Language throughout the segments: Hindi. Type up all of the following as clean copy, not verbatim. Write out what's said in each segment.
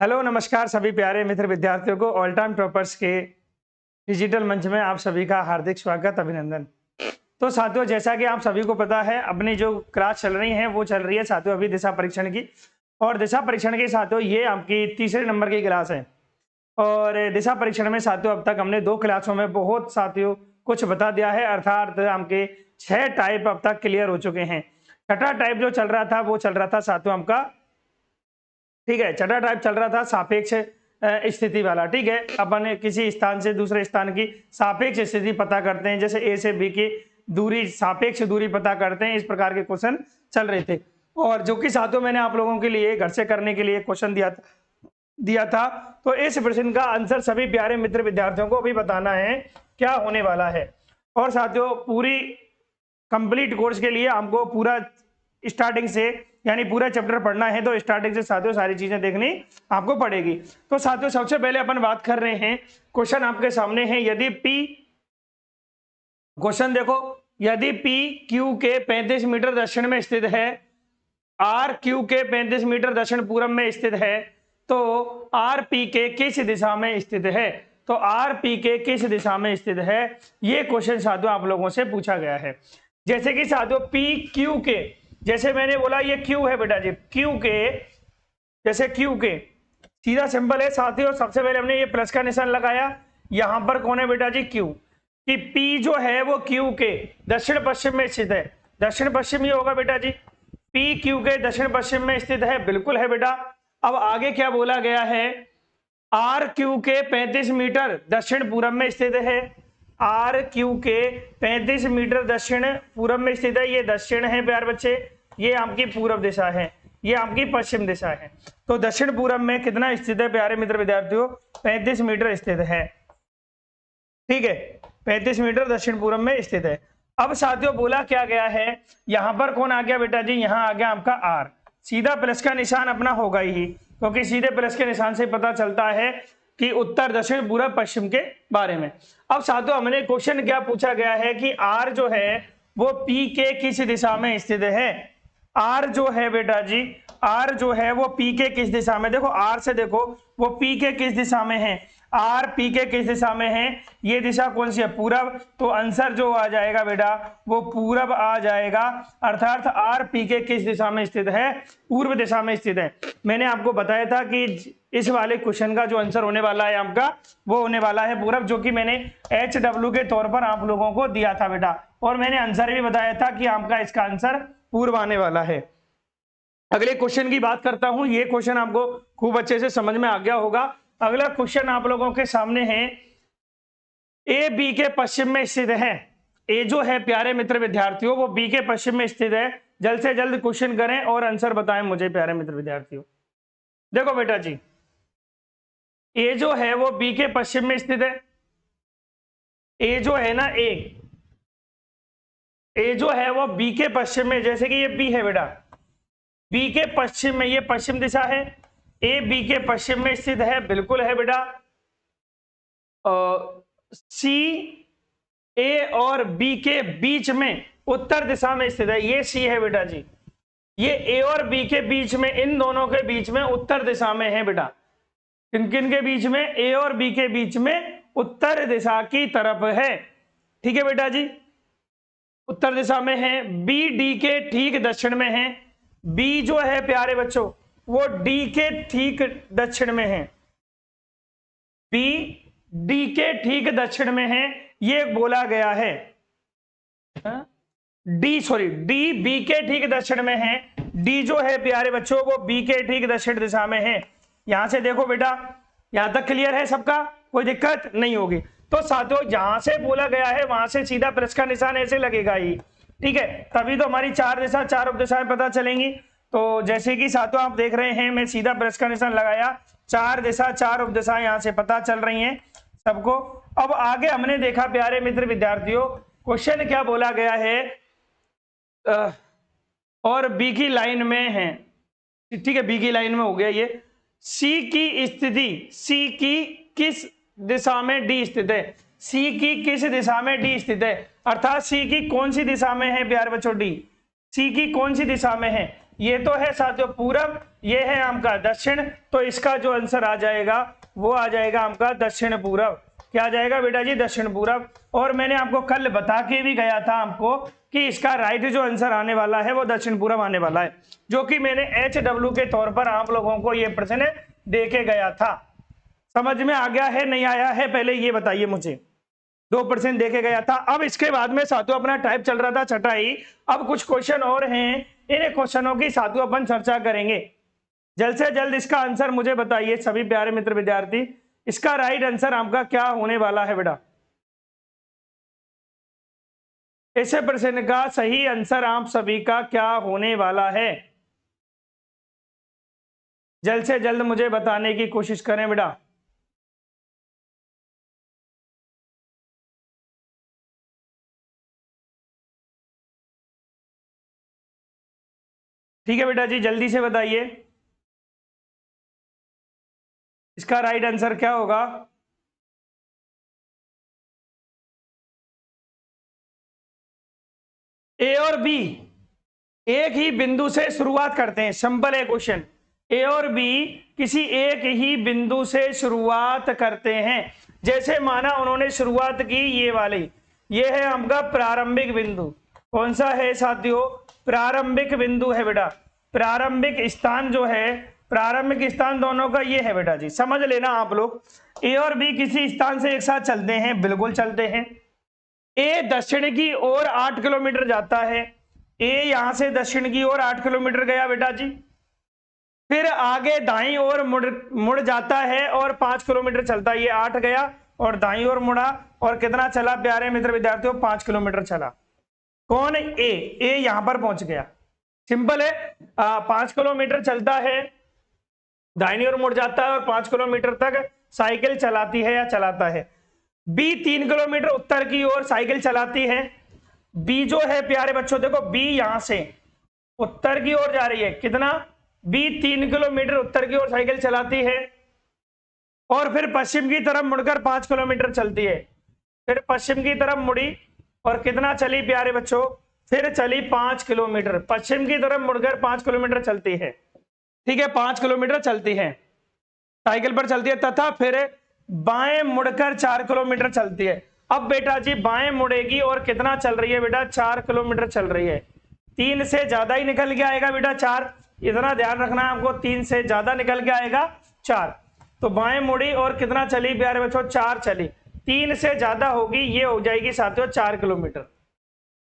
हेलो नमस्कार सभी प्यारे मित्र विद्यार्थियों को ऑल टाइम टॉपर्स के डिजिटल मंच में आप सभी का हार्दिक स्वागत अभिनंदन। तो साथियों, जैसा कि आप सभी को पता है, अपनी जो क्लास चल रही है वो चल रही है साथियों अभी दिशा परीक्षण की। और दिशा परीक्षण के साथियों ये आपकी तीसरे नंबर की क्लास है। और दिशा परीक्षण में साथियों अब तक हमने 2 क्लासों में बहुत साथियों कुछ बता दिया है, अर्थात आपके 6 टाइप अब तक क्लियर हो चुके हैं। छठा टाइप जो चल रहा था वो चल रहा था साथियों आपका, ठीक है, छठा टाइप चल रहा था सापेक्ष स्थिति वाला। ठीक है, अपन किसी स्थान से दूसरे स्थान की सापेक्ष स्थिति पता करते हैं, जैसे ए से बी की दूरी, सापेक्ष दूरी पता करते हैं। इस प्रकार के क्वेश्चन चल रहे थे। और जो कि साथियों मैंने आप लोगों के लिए घर से करने के लिए क्वेश्चन दिया था। तो इस प्रश्न का आंसर सभी प्यारे मित्र विद्यार्थियों को भी बताना है क्या होने वाला है। और साथियों पूरी कंप्लीट कोर्स के लिए हमको पूरा स्टार्टिंग से यानी पूरा चैप्टर पढ़ना है, तो स्टार्टिंग से साथियों सारी चीजें देखनी आपको पड़ेगी। तो साथियों सबसे पहले अपन बात कर रहे हैं, क्वेश्चन आपके सामने है, यदि P, क्वेश्चन देखो, यदि P Q के 35 मीटर दक्षिण में स्थित है, R Q के 35 मीटर दक्षिण पूर्व में स्थित है, तो R P के किस दिशा में स्थित है? तो R P के किस दिशा में स्थित है, ये क्वेश्चन साथियों आप लोगों से पूछा गया है। जैसे कि साथियों P Q के, जैसे मैंने बोला ये Q है बेटा जी, Q के, जैसे Q के सीधा सिंपल है साथियों। सबसे पहले हमने ये प्लस का निशान लगाया, यहां पर कौन है बेटा जी? Q। कि P जो है वो Q के दक्षिण पश्चिम में स्थित है, दक्षिण पश्चिम ही होगा बेटा जी। P Q के दक्षिण पश्चिम में स्थित है, बिल्कुल है बेटा। अब आगे क्या बोला गया है? R Q के 35 मीटर दक्षिण पूर्व में स्थित है, R Q के 35 मीटर दक्षिण पूर्व में स्थित है। ये दक्षिण है प्यार बच्चे, ये आपकी पूर्व दिशा है, ये आपकी पश्चिम दिशा है। तो दक्षिण पूर्व में कितना स्थित है प्यारे मित्र विद्यार्थियों? 35 मीटर स्थित है। ठीक है, 35 मीटर दक्षिण पूर्व में स्थित है। अब साथियों बोला क्या गया है, यहां पर कौन आ गया बेटा जी? यहां आ गया आपका R। सीधा प्लस का निशान अपना होगा ही, क्योंकि सीधे प्लस के निशान से पता चलता है कि उत्तर दक्षिण पूर्व पश्चिम के बारे में। अब साथियों हमने क्वेश्चन क्या पूछा गया है कि R जो है वो P के किस दिशा में स्थित है? R जो है बेटा जी, R जो है वो P के किस दिशा में, देखो R से देखो वो P के किस दिशा में है, R P के किस दिशा में है, ये दिशा कौन सी है? पूरब। तो आंसर जो आ जाएगा बेटा वो पूरब आ जाएगा, अर्थात R P के किस दिशा में स्थित है? पूर्व दिशा में स्थित है। मैंने आपको बताया था कि इस वाले क्वेश्चन का जो आंसर होने वाला है आपका वो होने वाला है पूरब, जो कि मैंने HW के तौर पर आप लोगों को दिया था बेटा। और मैंने आंसर भी बताया था कि आपका इसका आंसर पूर्व आने वाला है। अगले क्वेश्चन की बात करता हूं, ये क्वेश्चन आपको खूब अच्छे से समझ में आ गया होगा। अगला क्वेश्चन आप लोगों के सामने है, ए बी के पश्चिम में स्थित है। ए जो है प्यारे मित्र विद्यार्थियों वो बी के पश्चिम में स्थित है। जल्द से जल्द क्वेश्चन करें और आंसर बताएं मुझे प्यारे मित्र विद्यार्थियों। देखो बेटा जी, ए जो है वो बी के पश्चिम में स्थित है। ए जो है ना, ए जो है वो बी के पश्चिम में, जैसे कि ये बी है बेटा, बी के पश्चिम में, ये पश्चिम दिशा है, ए बी के पश्चिम में स्थित है, बिल्कुल है बेटा। सी ए और बी के बीच में उत्तर दिशा में स्थित है, ये सी है बेटा जी। ये ए और बी के बीच में, इन दोनों के बीच में उत्तर दिशा में है बेटा। किन किन के बीच में? ए और बी के बीच में उत्तर दिशा की तरफ है। ठीक है बेटा जी, उत्तर दिशा में है। बी डी के ठीक दक्षिण में है, बी जो है प्यारे बच्चों वो डी के ठीक दक्षिण में है, बी डी के ठीक दक्षिण में है, ये बोला गया है। डी बी के ठीक दक्षिण में है, डी जो है प्यारे बच्चों वो बी के ठीक दक्षिण दिशा में है। यहां से देखो बेटा, यहां तक क्लियर है सबका, कोई दिक्कत नहीं होगी। तो साथियों जहां से बोला गया है वहां से सीधा प्लस का निशान ऐसे लगेगा ही, ठीक है, तभी तो हमारी 4 दिशा 4 उपदिशाएं पता चलेंगी। तो जैसे कि साथियों आप देख रहे हैं, मैं सीधा प्लस का निशान लगाया, 4 दिशा 4 उपदिशाएं यहां से पता चल रही हैं सबको। अब आगे हमने देखा प्यारे मित्र विद्यार्थियों, क्वेश्चन क्या बोला गया है, और बी की लाइन में है, ठीक है, बी की लाइन में हो गया ये। सी की स्थिति, सी की किस दिशा में डी स्थित है, सी की किस दिशा में डी स्थित है, अर्थात सी की कौन सी दिशा में है प्यारे बच्चों? डी। सी की कौन सी दिशा में है? ये तो है साथियों पूरब, ये है आपका दक्षिण, तो इसका जो आंसर आ जाएगा वो आ जाएगा आपका दक्षिण पूरब। क्या आ जाएगा बेटा जी? दक्षिण पूरब। और मैंने आपको कल बता के भी गया था आपको कि इसका राइट जो आंसर आने वाला है वो दक्षिण पूरब आने वाला है, जो कि मैंने HW के तौर पर आप लोगों को ये प्रश्न दे के गया था। समझ में आ गया है नहीं आया है पहले ये बताइए मुझे। 2% देखे गया था। अब इसके बाद में साथियों अपना टाइप चल रहा था छठाई, अब कुछ क्वेश्चन और हैं, इन क्वेश्चनों की साथियों अपन चर्चा करेंगे। जल्द से जल्द इसका आंसर मुझे बताइए सभी प्यारे मित्र विद्यार्थी, इसका राइट आंसर आपका क्या होने वाला है बेटा? इस प्रश्न का सही आंसर आप सभी का क्या होने वाला है? जल्द से जल्द मुझे बताने की कोशिश करें बेटा। ठीक है बेटा जी, जल्दी से बताइए इसका राइट आंसर क्या होगा? ए और बी एक ही बिंदु से शुरुआत करते हैं। सिंपल है क्वेश्चन। ए और बी किसी एक ही बिंदु से शुरुआत करते हैं। जैसे माना उन्होंने शुरुआत की ये वाली, ये है आपका प्रारंभिक बिंदु। कौन सा है साथियों? प्रारंभिक बिंदु है बेटा। प्रारंभिक स्थान जो है, प्रारंभिक स्थान दोनों का ये है बेटा जी, समझ लेना आप लोग। ए और बी किसी स्थान से एक साथ चलते हैं, बिल्कुल चलते हैं। ए दक्षिण की ओर 8 किलोमीटर जाता है। ए यहां से दक्षिण की ओर 8 किलोमीटर गया बेटा जी, फिर आगे दाईं ओर मुड़ जाता है और 5 किलोमीटर चलता है। ये 8 गया और दाईं ओर मुड़ा और कितना चला प्यारे मित्र विद्यार्थियों? 5 किलोमीटर चला। कौन? ए यहां पर पहुंच गया। सिंपल है। 5 किलोमीटर चलता है, दाईं ओर मुड़ जाता है और 5 किलोमीटर तक साइकिल चलाती है या चलाता है। बी 3 किलोमीटर उत्तर की ओर साइकिल चलाती है। बी जो है प्यारे बच्चों देखो, बी यहां से उत्तर की ओर जा रही है। कितना? बी 3 किलोमीटर उत्तर की ओर साइकिल चलाती है और फिर पश्चिम की तरफ मुड़कर 5 किलोमीटर चलती है। फिर पश्चिम की तरफ मुड़ी और कितना चली प्यारे बच्चों? फिर चली 5 किलोमीटर। पश्चिम की तरफ मुड़कर 5 किलोमीटर चलती है। ठीक है, 5 किलोमीटर चलती है, साइकिल पर चलती है, तथा फिर बाएं मुड़कर 4 किलोमीटर चलती है। अब बेटा जी बाएं मुड़ेगी और कितना चल रही है बेटा? 4 किलोमीटर चल रही है। 3 से ज्यादा ही निकल के आएगा बेटा 4, इतना ध्यान रखना है आपको। 3 से ज्यादा निकल के आएगा 4। तो बाएं मुड़ी और कितना चली प्यारे बच्चों? 4 चली। 3 से ज्यादा होगी, ये हो जाएगी साथियों 4 किलोमीटर।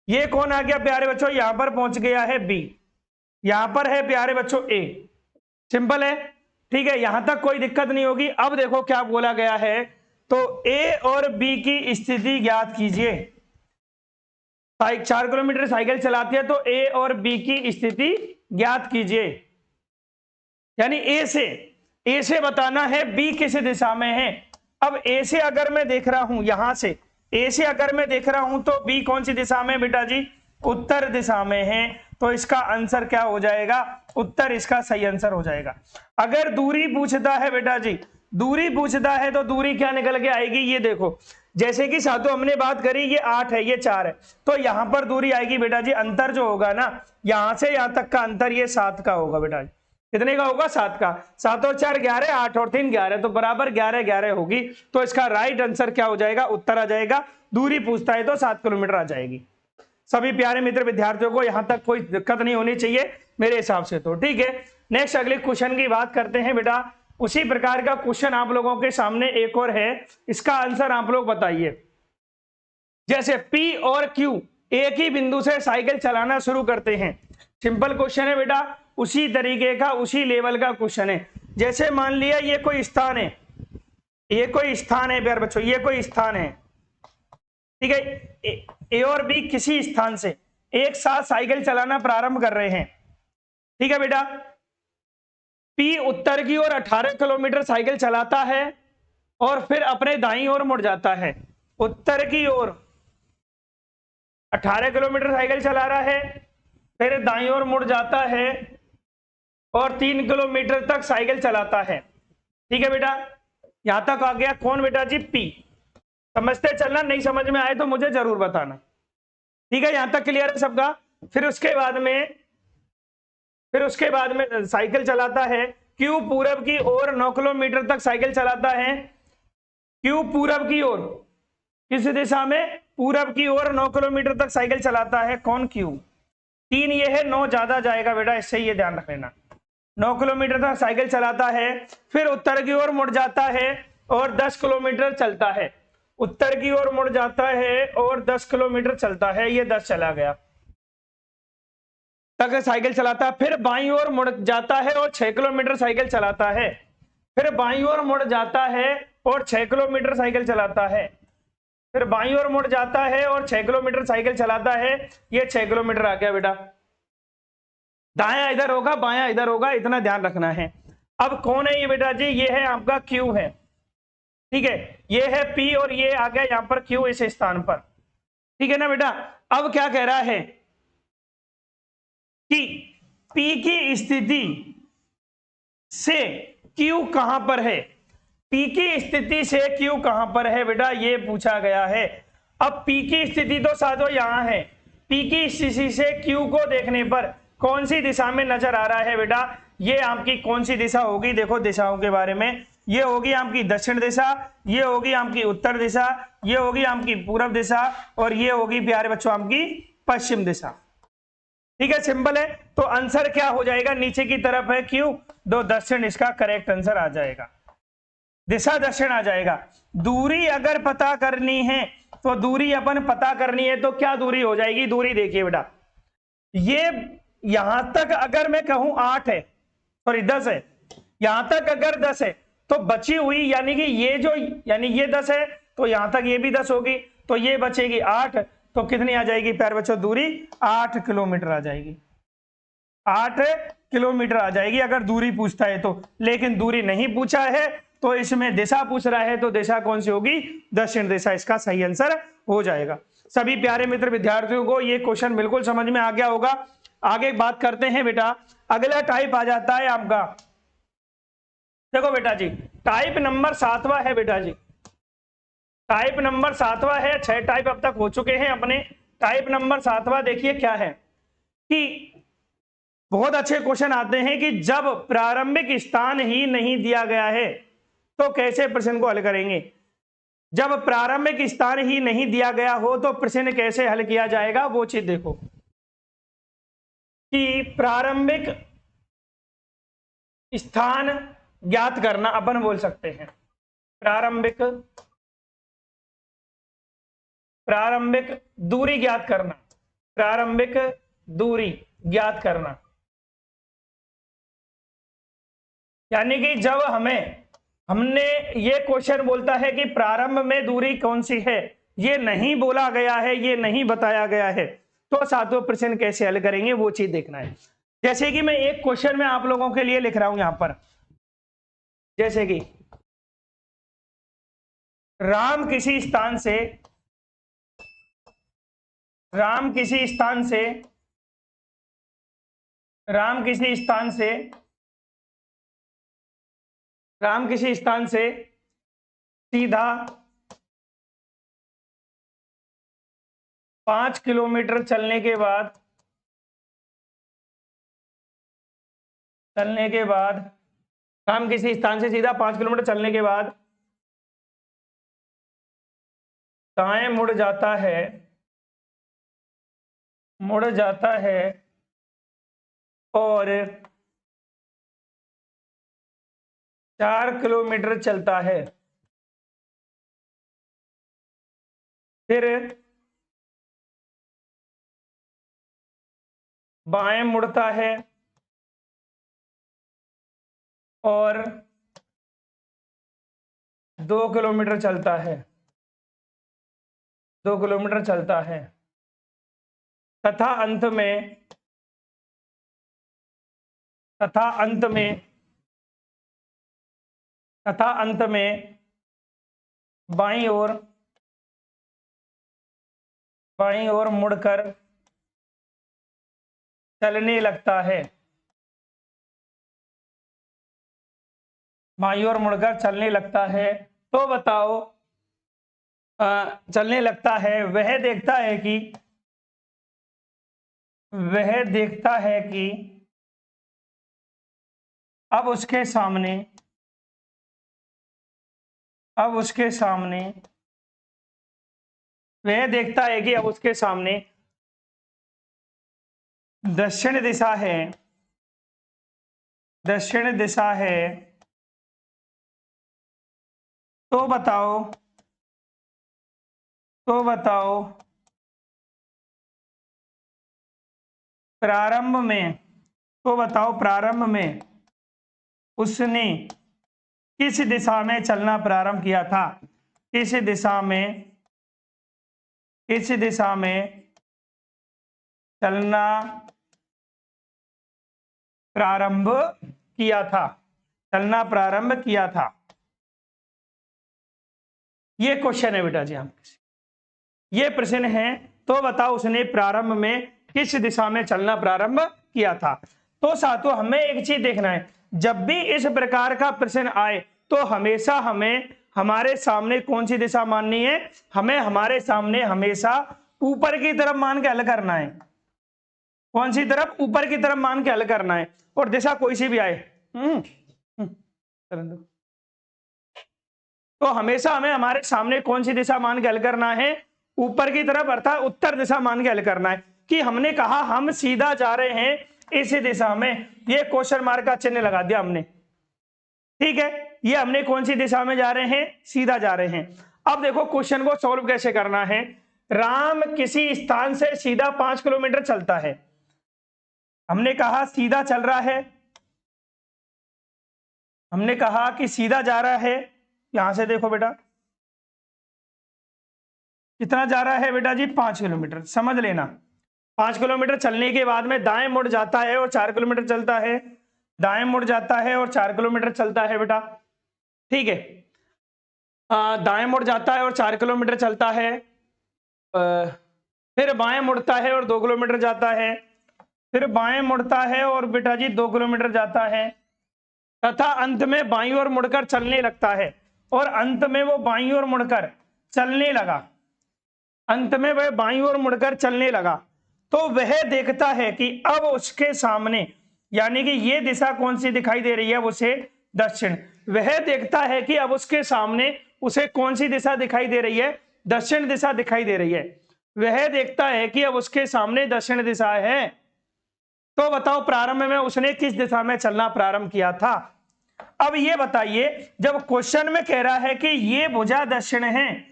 ये कौन आ गया प्यारे बच्चों? यहां पर पहुंच गया है बी, यहां पर है प्यारे बच्चों ए। सिंपल है, ठीक है, यहां तक कोई दिक्कत नहीं होगी। अब देखो क्या बोला गया है, तो ए और बी की स्थिति ज्ञात कीजिए। 4 किलोमीटर साइकिल चलाती है, तो ए और बी की स्थिति ज्ञात कीजिए। यानी ए से बताना है बी किस दिशा में है। अब ए से अगर मैं देख रहा हूं, यहां से ए से अगर मैं देख रहा हूं, तो बी कौन सी दिशा में बेटा जी? उत्तर दिशा में है। तो इसका आंसर क्या हो जाएगा? उत्तर इसका सही आंसर हो जाएगा। अगर दूरी पूछता है बेटा जी, दूरी पूछता है तो दूरी क्या निकल के आएगी? ये देखो, जैसे कि साथियों हमने बात करी, ये 8 है, ये 4 है, तो यहां पर दूरी आएगी बेटा जी, अंतर जो होगा ना यहां से यहां तक का अंतर, ये 7 का होगा बेटा जी। कितने का होगा? 7 का। 7 और 4 11, 8 और 3 11, तो बराबर 11 11 होगी। तो इसका राइट आंसर क्या हो जाएगा? उत्तर आ जाएगा। दूरी पूछता है तो 7 किलोमीटर आ जाएगी। सभी प्यारे मित्र विद्यार्थियों को यहां तक कोई दिक्कत नहीं होनी चाहिए मेरे हिसाब से, तो ठीक है। नेक्स्ट अगले क्वेश्चन की बात करते हैं बेटा। उसी प्रकार का क्वेश्चन आप लोगों के सामने एक और है, इसका आंसर आप लोग बताइए। जैसे P और Q एक ही बिंदु से साइकिल चलाना शुरू करते हैं। सिंपल क्वेश्चन है बेटा, उसी तरीके का, उसी लेवल का क्वेश्चन है। जैसे मान लिया ये कोई स्थान है, ये कोई स्थान है प्यारे बच्चों, ये कोई स्थान है, ठीक है। ए और बी किसी स्थान से एक साथ साइकिल चलाना प्रारंभ कर रहे हैं, ठीक है बेटा। पी उत्तर की ओर 18 किलोमीटर साइकिल चलाता है और फिर अपने दाईं ओर मुड़ जाता है। उत्तर की ओर 18 किलोमीटर साइकिल चला रहा है, फिर दाईं ओर मुड़ जाता है और 3 किलोमीटर तक साइकिल चलाता है, ठीक है बेटा। यहां तक आ गया कौन बेटा जी? पी। समझते चलना, नहीं समझ में आए तो मुझे जरूर बताना, ठीक है। यहां तक क्लियर है सबका। फिर उसके बाद में फिर उसके बाद में साइकिल चलाता है। क्यू पूरब की ओर 9 किलोमीटर तक साइकिल चलाता है। क्यू पूरब की ओर, किस दिशा में? पूरब की ओर 9 किलोमीटर तक साइकिल चलाता है। कौन? क्यू। 3 ये है, 9 ज्यादा जाएगा बेटा, इससे ये ध्यान रख लेना। 9 किलोमीटर तक साइकिल चलाता है, फिर उत्तर की ओर मुड़ जाता है और 10 किलोमीटर चलता है। उत्तर की ओर मुड़ जाता है और 10 किलोमीटर चलता है, ये 10 चला गया तक साइकिल चलाता है। फिर बाईं ओर मुड़ जाता है और 6 किलोमीटर साइकिल चलाता है। फिर बाईं ओर मुड़ जाता है और 6 किलोमीटर साइकिल चलाता है। फिर बाईं ओर मुड़ जाता है और 6 किलोमीटर साइकिल चलाता है। ये 6 किलोमीटर आ गया बेटा। दायां इधर होगा, बायां इधर होगा, इतना ध्यान रखना है। अब कौन है ये बेटा जी? ये है आपका क्यू है, ठीक है। ये है पी और ये आ गया यहां पर क्यू इस स्थान पर, ठीक है ना बेटा। अब क्या कह रहा है कि पी की स्थिति से क्यू कहां पर है? पी की स्थिति से क्यू कहां पर है बेटा, ये पूछा गया है। अब पी की स्थिति तो साधो यहां है। पी की स्थिति से क्यू को देखने पर कौन सी दिशा में नजर आ रहा है बेटा? ये आपकी कौन सी दिशा होगी? देखो दिशाओं के बारे में, ये होगी आपकी दक्षिण दिशा, ये होगी आपकी उत्तर दिशा, ये होगी आपकी पूर्व दिशा और ये होगी प्यारे बच्चों आपकी पश्चिम दिशा, ठीक है। सिंपल है। तो आंसर क्या हो जाएगा? नीचे की तरफ है क्यू, दो दक्षिण, इसका करेक्ट आंसर आ जाएगा, दिशा दक्षिण आ जाएगा। दूरी अगर पता करनी है तो दूरी अपन पता करनी है तो क्या दूरी हो जाएगी? दूरी देखिए बेटा, ये यहां तक अगर मैं कहूं 8 है, सॉरी 10 है, यहां तक अगर 10 है तो बची हुई यानी कि ये जो, यानी ये 10 है तो यहां तक ये भी 10 होगी, तो ये बचेगी 8, तो कितनी आ जाएगी प्यारे बच्चों? दूरी 8 किलोमीटर आ जाएगी। 8 किलोमीटर आ जाएगी अगर दूरी पूछता है तो। लेकिन दूरी नहीं पूछा है तो इसमें दिशा पूछ रहा है, तो दिशा कौन सी होगी? दक्षिण दिशा, इसका सही आंसर हो जाएगा। सभी प्यारे मित्र विद्यार्थियों को ये क्वेश्चन बिल्कुल समझ में आ गया होगा। आगे बात करते हैं बेटा, अगला टाइप आ जाता है आपका, देखो बेटा जी, टाइप नंबर 7वां है बेटा जी, टाइप नंबर 7वां है। 6 टाइप अब तक हो चुके हैं अपने। टाइप नंबर 7वां देखिए क्या है कि बहुत अच्छे क्वेश्चन आते हैं कि जब प्रारंभिक स्थान ही नहीं दिया गया है तो कैसे प्रश्न को हल करेंगे। जब प्रारंभिक स्थान ही नहीं दिया गया हो तो प्रश्न कैसे हल किया जाएगा, वो चीज देखो कि प्रारंभिक स्थान ज्ञात करना अपन बोल सकते हैं। प्रारंभिक दूरी ज्ञात करना, प्रारंभिक दूरी ज्ञात करना, यानी कि जब हमने ये क्वेश्चन बोलता है कि प्रारंभ में दूरी कौन सी है, ये नहीं बोला गया है, ये नहीं बताया गया है, तो 7वां प्रश्न कैसे हल करेंगे वो चीज देखना है। जैसे कि मैं एक क्वेश्चन में आप लोगों के लिए लिख रहा हूं यहां पर, जैसे कि राम किसी स्थान से राम किसी स्थान से सीधा 5 किलोमीटर चलने के बाद राम किसी स्थान से सीधा 5 किलोमीटर चलने के बाद दाएं मुड़ जाता है और 4 किलोमीटर चलता है, फिर बाएं मुड़ता है और 2 किलोमीटर चलता है, 2 किलोमीटर चलता है, तथा अंत में बाईं ओर मुड़कर चलने लगता है, बाईं ओर मुड़कर चलने लगता है। तो बताओ, चलने लगता है, वह देखता है कि अब उसके सामने वह देखता है कि अब उसके सामने दक्षिण दिशा है, तो बताओ प्रारंभ में उसने किस दिशा में चलना प्रारंभ किया था? किस दिशा में चलना प्रारंभ किया था? ये क्वेश्चन है बेटा जी आपके, ये प्रश्न है। तो बताओ उसने प्रारंभ में किस दिशा में चलना प्रारंभ किया था। तो साथियों हमें एक चीज देखना है, जब भी इस प्रकार का प्रश्न आए तो हमेशा हमें हमारे सामने कौन सी दिशा माननी है? हमें हमारे सामने हमेशा ऊपर की तरफ मान के हल करना है। कौन सी तरफ? ऊपर की तरफ मान के हल करना है, और दिशा कोई सी भी आए। तो हमेशा हमें हमारे सामने कौन सी दिशा मान के हल करना है? ऊपर की तरफ, अर्थात उत्तर दिशा मान के हल करना है। कि हमने कहा हम सीधा जा रहे हैं इस दिशा में, ये क्वेश्चन मार्क का चिन्ह लगा दिया हमने, ठीक है। ये हमने कौन सी दिशा में जा रहे हैं? सीधा जा रहे हैं। अब देखो क्वेश्चन को सॉल्व कैसे करना है। राम किसी स्थान से सीधा 5 किलोमीटर चलता है। हमने कहा सीधा चल रहा है, हमने कहा कि सीधा जा रहा है। यहां से देखो बेटा कितना जा रहा है बेटा जी? 5 किलोमीटर। समझ लेना 5 किलोमीटर चलने के बाद में दाएं मुड़ जाता है और 4 किलोमीटर चलता है, दाएं मुड़ जाता है और 4 किलोमीटर चलता है बेटा, ठीक है। दाएं मुड़ जाता है और 4 किलोमीटर चलता है, फिर बाएं मुड़ता है और 2 किलोमीटर जाता है, फिर बाएं मुड़ता है और बेटा जी 2 किलोमीटर जाता है, तथा अंत में बाईं ओर मुड़कर चलने लगता है। और अंत में वो बाईं ओर मुड़कर चलने लगा, अंत में वह बाईं ओर मुड़कर चलने लगा। तो वह देखता है कि अब उसके सामने, यानी कि ये दिशा कौन सी दिखाई दे रही है उसे? दक्षिण। वह देखता है कि अब उसके सामने उसे कौन सी दिशा दिखाई दे रही है? दक्षिण दिशा दिखाई दे रही है। वह देखता है कि अब उसके सामने दक्षिण दिशा है। तो बताओ प्रारंभ में उसने किस दिशा में चलना प्रारंभ किया था? अब ये बताइए, जब क्वेश्चन में कह रहा है कि ये भुजा दक्षिण है,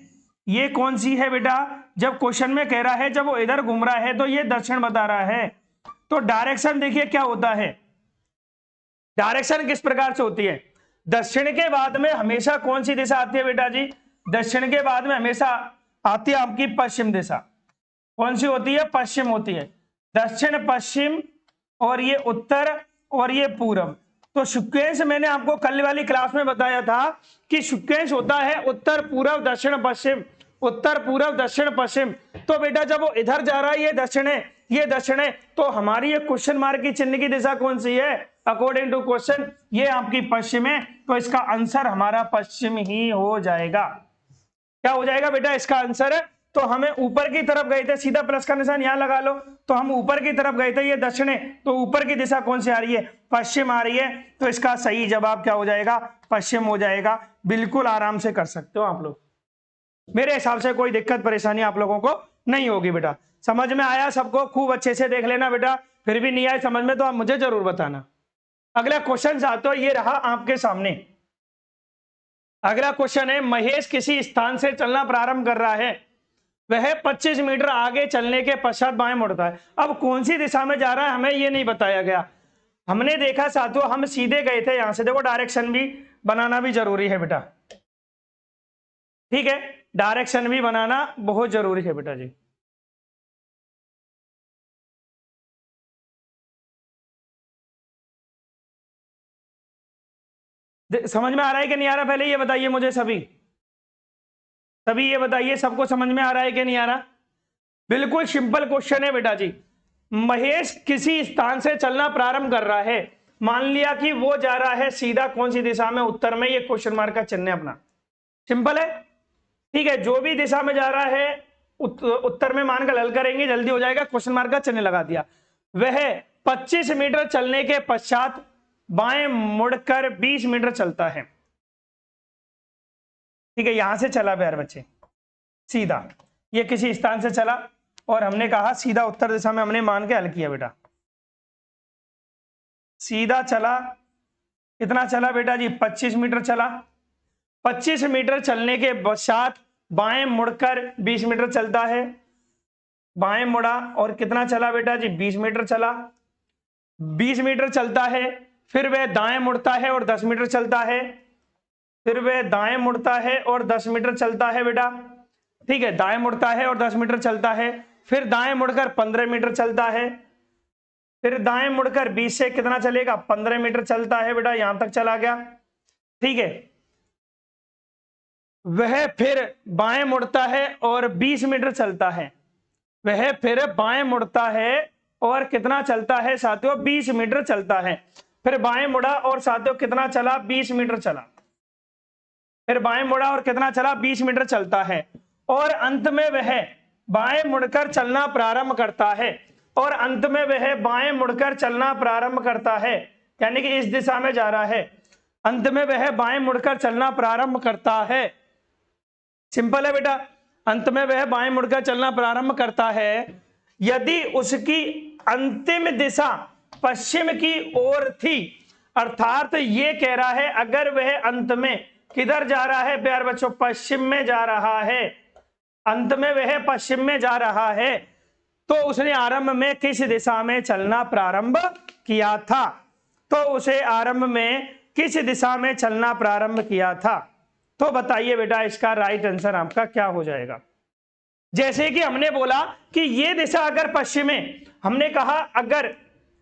ये कौन सी है बेटा? जब क्वेश्चन में कह रहा है जब वो इधर घूम रहा है तो ये दक्षिण बता रहा है। तो डायरेक्शन देखिए क्या होता है, डायरेक्शन किस प्रकार से होती है? दक्षिण के बाद में हमेशा कौन सी दिशा आती है बेटा जी? दक्षिण के बाद में हमेशा आती है आपकी पश्चिम दिशा। कौन सी होती है? पश्चिम होती है। दक्षिण, पश्चिम, और ये उत्तर, और ये पूर्व। तो सीक्वेंस मैंने आपको कल वाली क्लास में बताया था कि सीक्वेंस होता है उत्तर पूर्व दक्षिण पश्चिम, उत्तर पूर्व दक्षिण पश्चिम। तो बेटा जब वो इधर जा रहा है ये दक्षिण है, ये दक्षिण है, तो हमारी ये क्वेश्चन मार्क की चिन्ह की दिशा कौन सी है? अकॉर्डिंग टू क्वेश्चन ये आपकी पश्चिम है, तो इसका आंसर हमारा पश्चिम ही हो जाएगा। क्या हो जाएगा बेटा इसका आंसर? तो हमें ऊपर की तरफ गए थे, सीधा प्लस का निशान यहां लगा लो, तो हम ऊपर की तरफ गए थे, ये दक्षिण है, तो ऊपर की दिशा कौन सी आ रही है? पश्चिम आ रही है। तो इसका सही जवाब क्या हो जाएगा? पश्चिम हो जाएगा। बिल्कुल आराम से कर सकते हो आप लोग, मेरे हिसाब से कोई दिक्कत परेशानी आप लोगों को नहीं होगी बेटा। समझ में आया सबको? खूब अच्छे से देख लेना बेटा, फिर भी नहीं आए समझ में तो आप मुझे जरूर बताना। अगला क्वेश्चन आता है, ये रहा आपके सामने। अगला क्वेश्चन है, महेश किसी स्थान से चलना प्रारंभ कर रहा है, वह 25 मीटर आगे चलने के पश्चात बाएं मुड़ता है। अब कौन सी दिशा में जा रहा है हमें ये नहीं बताया गया। हमने देखा साथियों हम सीधे गए थे, यहां से देखो डायरेक्शन भी बनाना भी जरूरी है बेटा, ठीक है, डायरेक्शन भी बनाना बहुत जरूरी है बेटा जी। समझ में आ रहा है कि नहीं आ रहा? पहले ये बताइए मुझे सभी ये बताइए, सबको समझ में आ रहा है कि नहीं आ रहा? बिल्कुल सिंपल क्वेश्चन है बेटा जी। महेश किसी स्थान से चलना प्रारंभ कर रहा है, मान लिया कि वो जा रहा है सीधा कौन सी दिशा में? उत्तर में। ये क्वेश्चन मार्क का चिन्ह है अपना, सिंपल है, ठीक है। जो भी दिशा में जा रहा है उत्तर में मानकर हल करेंगे, जल्दी हो जाएगा। क्वेश्चन मार्क का चिन्ह लगा दिया। वह 25 मीटर चलने के पश्चात बाएं मुड़कर 20 मीटर चलता है। ठीक है, यहां से चला प्यारे बच्चे सीधा, ये किसी स्थान से चला और हमने कहा सीधा उत्तर दिशा में हमने मान के हल किया बेटा। सीधा चला, कितना चला बेटा जी 25 मीटर चला। 25 मीटर चलने के पश्चात बाएं मुड़कर 20 मीटर चलता है। बाएं मुड़ा और कितना चला बेटा जी 20 मीटर चला। 20 मीटर चलता है, फिर वह दाएं मुड़ता है और 10 मीटर चलता है। फिर वह दाएं मुड़ता है और 10 मीटर चलता है बेटा। ठीक है, दाएं मुड़ता है और 10 मीटर चलता है। फिर दाएं मुड़कर 15 मीटर चलता है। फिर दाएं मुड़कर 20 से कितना चलेगा 15 मीटर चलता है बेटा, यहां तक चला गया। ठीक है, वह फिर बाएं मुड़ता है और 20 मीटर चलता है। वह फिर बाएं मुड़ता है और कितना चलता है साथियों 20 मीटर चलता है। फिर बाएं मुड़ा और साथियों कितना चला 20 मीटर चला। फिर बाएं मुड़ा और कितना चला 20 मीटर चलता है और अंत में वह बाएं मुड़कर चलना प्रारंभ करता है। और अंत में वह बाएं मुड़कर चलना प्रारंभ करता है, यानी कि इस दिशा में जा रहा है। अंत में वह बाएं मुड़कर चलना प्रारंभ करता है। सिंपल है बेटा, अंत में वह बाएं मुड़कर चलना प्रारंभ करता है यदि उसकी अंतिम दिशा पश्चिम की ओर थी। अर्थात ये कह रहा है अगर वह अंत में किधर जा रहा है प्यार बच्चों, पश्चिम में जा रहा है। अंत में वह पश्चिम में जा रहा है तो उसने आरंभ में किस दिशा में चलना प्रारंभ किया था। तो उसे आरंभ में किस दिशा में चलना प्रारंभ किया था। तो बताइए बेटा इसका राइट आंसर आपका क्या हो जाएगा। जैसे कि हमने बोला कि ये दिशा अगर पश्चिम में, हमने कहा अगर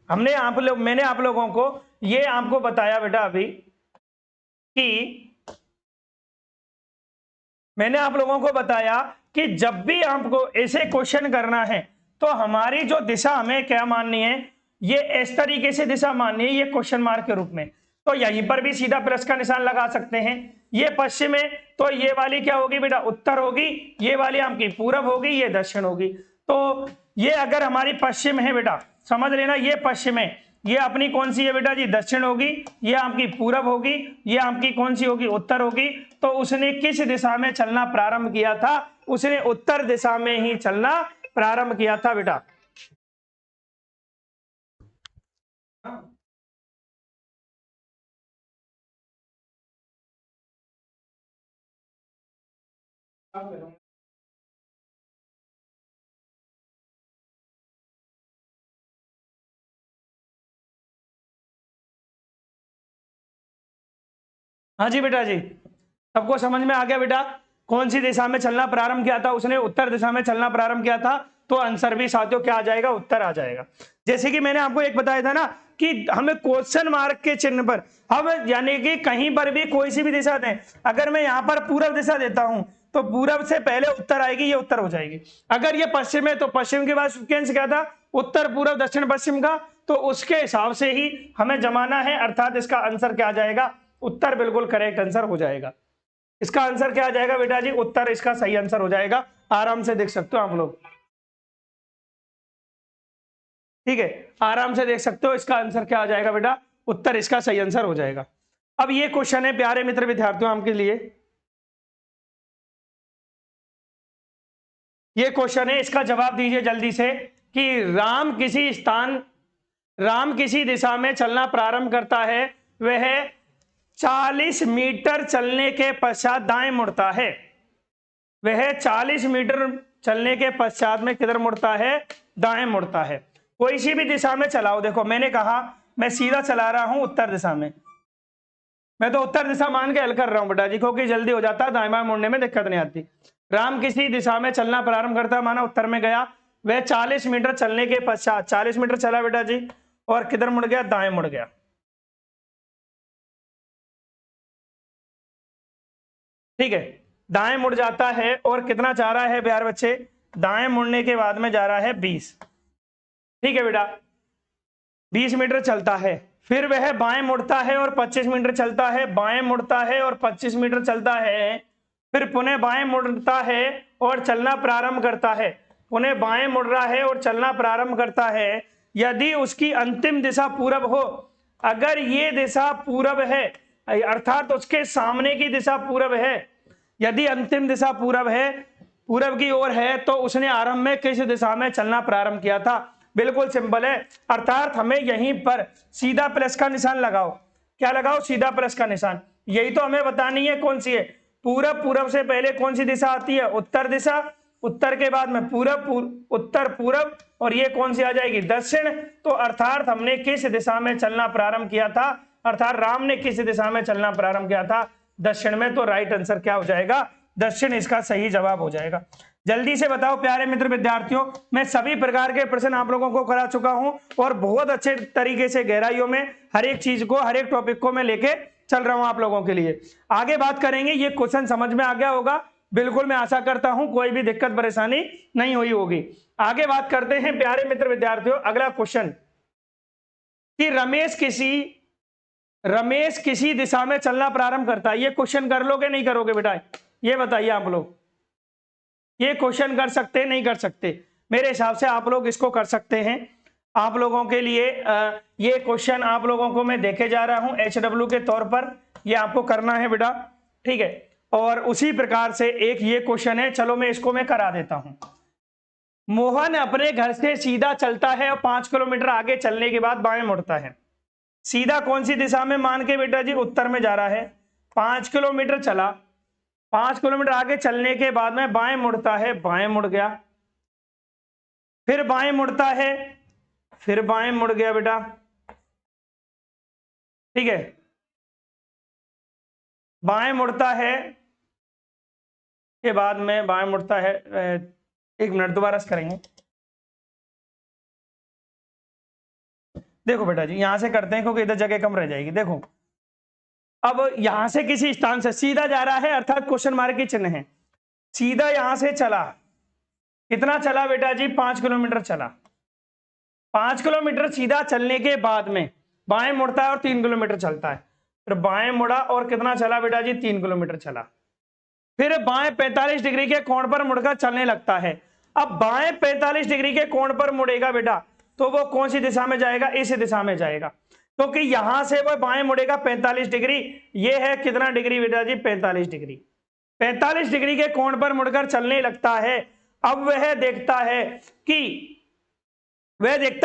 मैंने आप लोगों को ये आपको बताया बेटा अभी कि मैंने आप लोगों को बताया कि जब भी आपको ऐसे क्वेश्चन करना है तो हमारी जो दिशा हमें क्या माननी है, ये इस तरीके से दिशा माननी है, ये क्वेश्चन मार्क के रूप में। तो यहीं पर भी सीधा प्लस का निशान लगा सकते हैं। ये पश्चिम है तो ये वाली क्या होगी बेटा उत्तर होगी, ये वाली आपकी पूरब होगी, ये दक्षिण होगी। तो ये अगर हमारी पश्चिम है बेटा, समझ लेना ये पश्चिम है, ये अपनी कौन सी है बेटा जी दक्षिण होगी, ये आपकी पूरब होगी, ये आपकी कौन सी होगी उत्तर होगी। तो उसने किस दिशा में चलना प्रारंभ किया था, उसने उत्तर दिशा में ही चलना प्रारंभ किया था बेटा। हाँ जी बेटा जी, सबको समझ में आ गया बेटा। कौन सी दिशा में चलना प्रारंभ किया था, उसने उत्तर दिशा में चलना प्रारंभ किया था। तो आंसर भी साथियों क्या आ जाएगा उत्तर आ जाएगा। जैसे कि मैंने आपको एक बताया था ना कि हमें क्वेश्चन मार्क के चिन्ह पर, अब यानी कि कहीं पर भी कोई सी भी दिशा दें, अगर मैं यहां पर पूरब दिशा देता हूं तो पूरब से पहले उत्तर आएगी, ये उत्तर हो जाएगी। अगर ये पश्चिम है तो पश्चिम के बाद सीक्वेंस क्या था उत्तर पूरब दक्षिण पश्चिम का, तो उसके हिसाब से ही हमें जमाना है। अर्थात इसका आंसर क्या आ जाएगा उत्तर, बिल्कुल करेक्ट आंसर हो जाएगा। इसका आंसर क्या आ जाएगा बेटा जी उत्तर, इसका सही आंसर हो जाएगा। आराम से देख सकते हो आप लोग, ठीक है आराम से देख सकते हो इसका आंसर क्या आ जाएगा बेटा उत्तर, इसका सही आंसर हो जाएगा। अब ये क्वेश्चन है प्यारे मित्र विद्यार्थियों आपके लिए, ये क्वेश्चन है, इसका जवाब दीजिए जल्दी से कि राम किसी दिशा में चलना प्रारंभ करता है, वह 40 मीटर चलने के पश्चात दाएं मुड़ता है। वह 40 मीटर चलने के पश्चात में किधर मुड़ता है दाएं मुड़ता है। कोई सी भी दिशा में चलाओ, देखो मैंने कहा मैं सीधा चला रहा हूं उत्तर दिशा में, मैं तो उत्तर दिशा मान के हल कर रहा हूं बेटा जी, क्योंकि जल्दी हो जाता है, दाएं बाएं मुड़ने में दिक्कत नहीं आती। राम किसी दिशा में चलना प्रारंभ करता है, माना उत्तर में गया, वह 40 मीटर चलने के पश्चात 40 मीटर चला बेटा जी और किधर मुड़ गया दाएं मुड़ गया। ठीक है, दाएं मुड़ जाता है और कितना चाह रहा है प्यारे बच्चे, दाएं मुड़ने के बाद में जा रहा है 20। ठीक है बेटा 20 मीटर चलता है, फिर वह बाएं मुड़ता है और 25 मीटर चलता है, बाएं मुड़ता है और 25 मीटर चलता है, फिर पुनः बाएं मुड़ता है और चलना प्रारंभ करता है, पुनः बाएं मुड़ रहा है और चलना प्रारंभ करता है। यदि उसकी अंतिम दिशा पूरब हो, अगर ये दिशा पूरब है अर्थात उसके सामने की दिशा पूरब है, यदि अंतिम दिशा पूरब है, पूरब की ओर है, तो उसने आरंभ में किस दिशा में चलना प्रारंभ किया था? बिल्कुल सिंपल है, अर्थात हमें यहीं पर सीधा प्लस का निशान लगाओ। क्या लगाओ? सीधा प्लस का निशान। यही तो हमें बतानी है कौन सी है पूरब। पूरब से पहले कौन सी दिशा आती है? उत्तर दिशा। उत्तर के बाद में पूरब, उत्तर पूरब, और ये कौन सी आ जाएगी? दक्षिण। तो अर्थात हमने किस दिशा में चलना प्रारंभ किया था? अर्थात राम ने किस दिशा में चलना प्रारंभ किया था? दक्षिण में। तो राइट आंसर क्या हो जाएगा? दक्षिण इसका सही जवाब हो जाएगा। जल्दी से बताओ प्यारे मित्र विद्यार्थियों, मैं सभी प्रकार के प्रश्न आप लोगों को करा चुका हूं और बहुत अच्छे तरीके से गहराइयों में हर एक चीज को, हर एक टॉपिक को मैं लेके चल रहा हूं आप लोगों के लिए। आगे बात करेंगे। ये क्वेश्चन समझ में आ गया होगा, बिल्कुल मैं आशा करता हूं कोई भी दिक्कत परेशानी नहीं हुई होगी। आगे बात करते हैं प्यारे मित्र विद्यार्थियों, अगला क्वेश्चन कि रमेश किसी दिशा में चलना प्रारंभ करता है। ये क्वेश्चन कर लोगे नहीं करोगे बेटा? ये बताइए आप लोग, ये क्वेश्चन कर सकते नहीं कर सकते? मेरे हिसाब से आप लोग इसको कर सकते हैं। आप लोगों के लिए ये क्वेश्चन आप लोगों को मैं देखे जा रहा हूं HW के तौर पर, ये आपको करना है बेटा, ठीक है। और उसी प्रकार से एक ये क्वेश्चन है, चलो मैं इसको मैं करा देता हूं। मोहन अपने घर से सीधा चलता है और 5 किलोमीटर आगे चलने के बाद बाएं मुड़ता है। सीधा कौन सी दिशा में मान के बेटा जी? उत्तर में जा रहा है। 5 किलोमीटर चला, 5 किलोमीटर आगे चलने के बाद में बाएं मुड़ता है, बाएं मुड़ गया, फिर बाएं मुड़ता है, फिर बाएं मुड़ गया बेटा, ठीक है। बाएं मुड़ता है के बाद में बाएं मुड़ता है, एक मिनट दोबारा से करेंगे। देखो बेटा जी यहां से करते हैं क्योंकि इधर जगह कम रह जाएगी। देखो अब यहां से किसी स्थान से सीधा जा रहा है, अर्थात क्वेश्चन मार्क की चिन्ह है। सीधा यहां से चला, कितना चला बेटा जी? 5 किलोमीटर चला। 5 किलोमीटर सीधा चलने के बाद में बाएं मुड़ता है और 3 किलोमीटर चलता है। फिर बाएं मुड़ा और कितना चला बेटा जी? 3 किलोमीटर चला। फिर बाएं 45 डिग्री के कोण पर मुड़कर चलने लगता है। अब बाएं 45 डिग्री के कोण पर मुड़ेगा बेटा, तो वो कौन सी दिशा में जाएगा? इस दिशा में जाएगा, क्योंकि यहां से वो बाएं मुड़ेगा 45 डिग्री। ये है कितना डिग्री बेटा जी? 45 डिग्री। 45 डिग्री के कोण पर मुड़कर चलने लगता है। अब वह देखता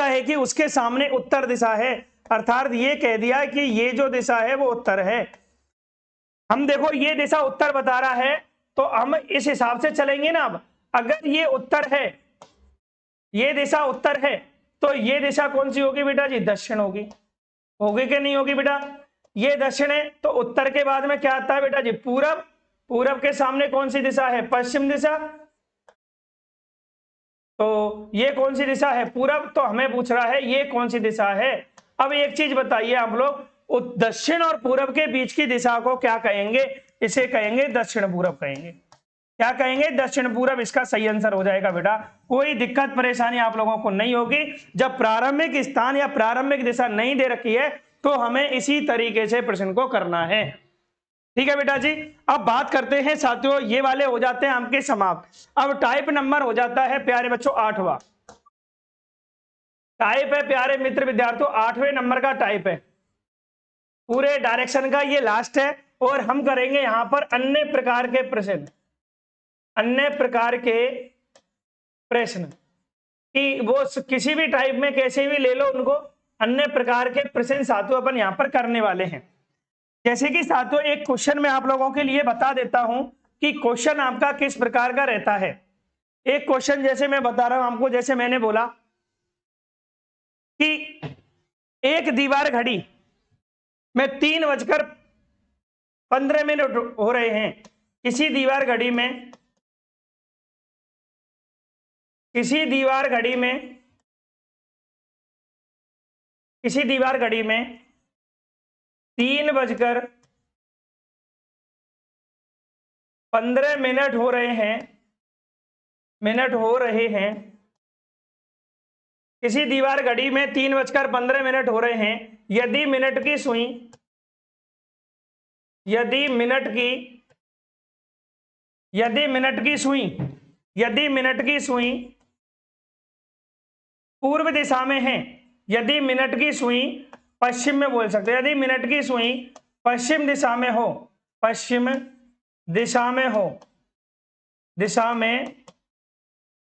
है कि उसके सामने उत्तर दिशा है, अर्थात ये कह दिया कि ये जो दिशा है वो उत्तर है। हम देखो ये दिशा उत्तर बता रहा है तो हम इस हिसाब से चलेंगे ना। अब अगर ये उत्तर है, ये दिशा उत्तर है, तो ये दिशा कौन सी होगी बेटा जी? दक्षिण होगी। होगी कि नहीं होगी बेटा? ये दक्षिण है, तो उत्तर के बाद में क्या आता है बेटा जी? पूरब। पूरब के सामने कौन सी दिशा है? पश्चिम दिशा। तो ये कौन सी दिशा है? पूरब। तो हमें पूछ रहा है ये कौन सी दिशा है। अब एक चीज बताइए आप लोग, दक्षिण और पूरब के बीच की दिशा को क्या कहेंगे? इसे कहेंगे दक्षिण पूरब कहेंगे। क्या कहेंगे? दक्षिण पूरब इसका सही आंसर हो जाएगा बेटा। कोई दिक्कत परेशानी आप लोगों को नहीं होगी। जब प्रारंभिक स्थान या प्रारंभिक दिशा नहीं दे रखी है तो हमें इसी तरीके से प्रश्न को करना है, ठीक है बेटा जी। अब बात करते हैं साथियों, ये वाले हो जाते हैं आपके समाप्त। अब टाइप नंबर हो जाता है प्यारे बच्चों 8वां टाइप है प्यारे मित्र विद्यार्थियों, 8वें नंबर का टाइप है पूरे डायरेक्शन का, ये लास्ट है। और हम करेंगे यहां पर अन्य प्रकार के प्रश्न, अन्य प्रकार के प्रश्न कि वो किसी भी टाइप में कैसे भी ले लो उनको, अन्य प्रकार के प्रश्न साथियों अपन यहां पर करने वाले हैं। जैसे कि साथियों एक क्वेश्चन मैं आप लोगों के लिए बता देता हूं कि क्वेश्चन आपका किस प्रकार का रहता है। एक क्वेश्चन जैसे मैं बता रहा हूं आपको, जैसे मैंने बोला कि एक दीवार घड़ी में 3:15 हो रहे हैं। किसी दीवार घड़ी में 3:15 हो रहे हैं, किसी दीवार घड़ी में 3:15 हो रहे हैं। यदि मिनट की सुई पूर्व दिशा में है, यदि मिनट की सुई पश्चिम में बोल सकते हैं। यदि मिनट की सुई पश्चिम दिशा में हो, पश्चिम दिशा में हो, दिशा में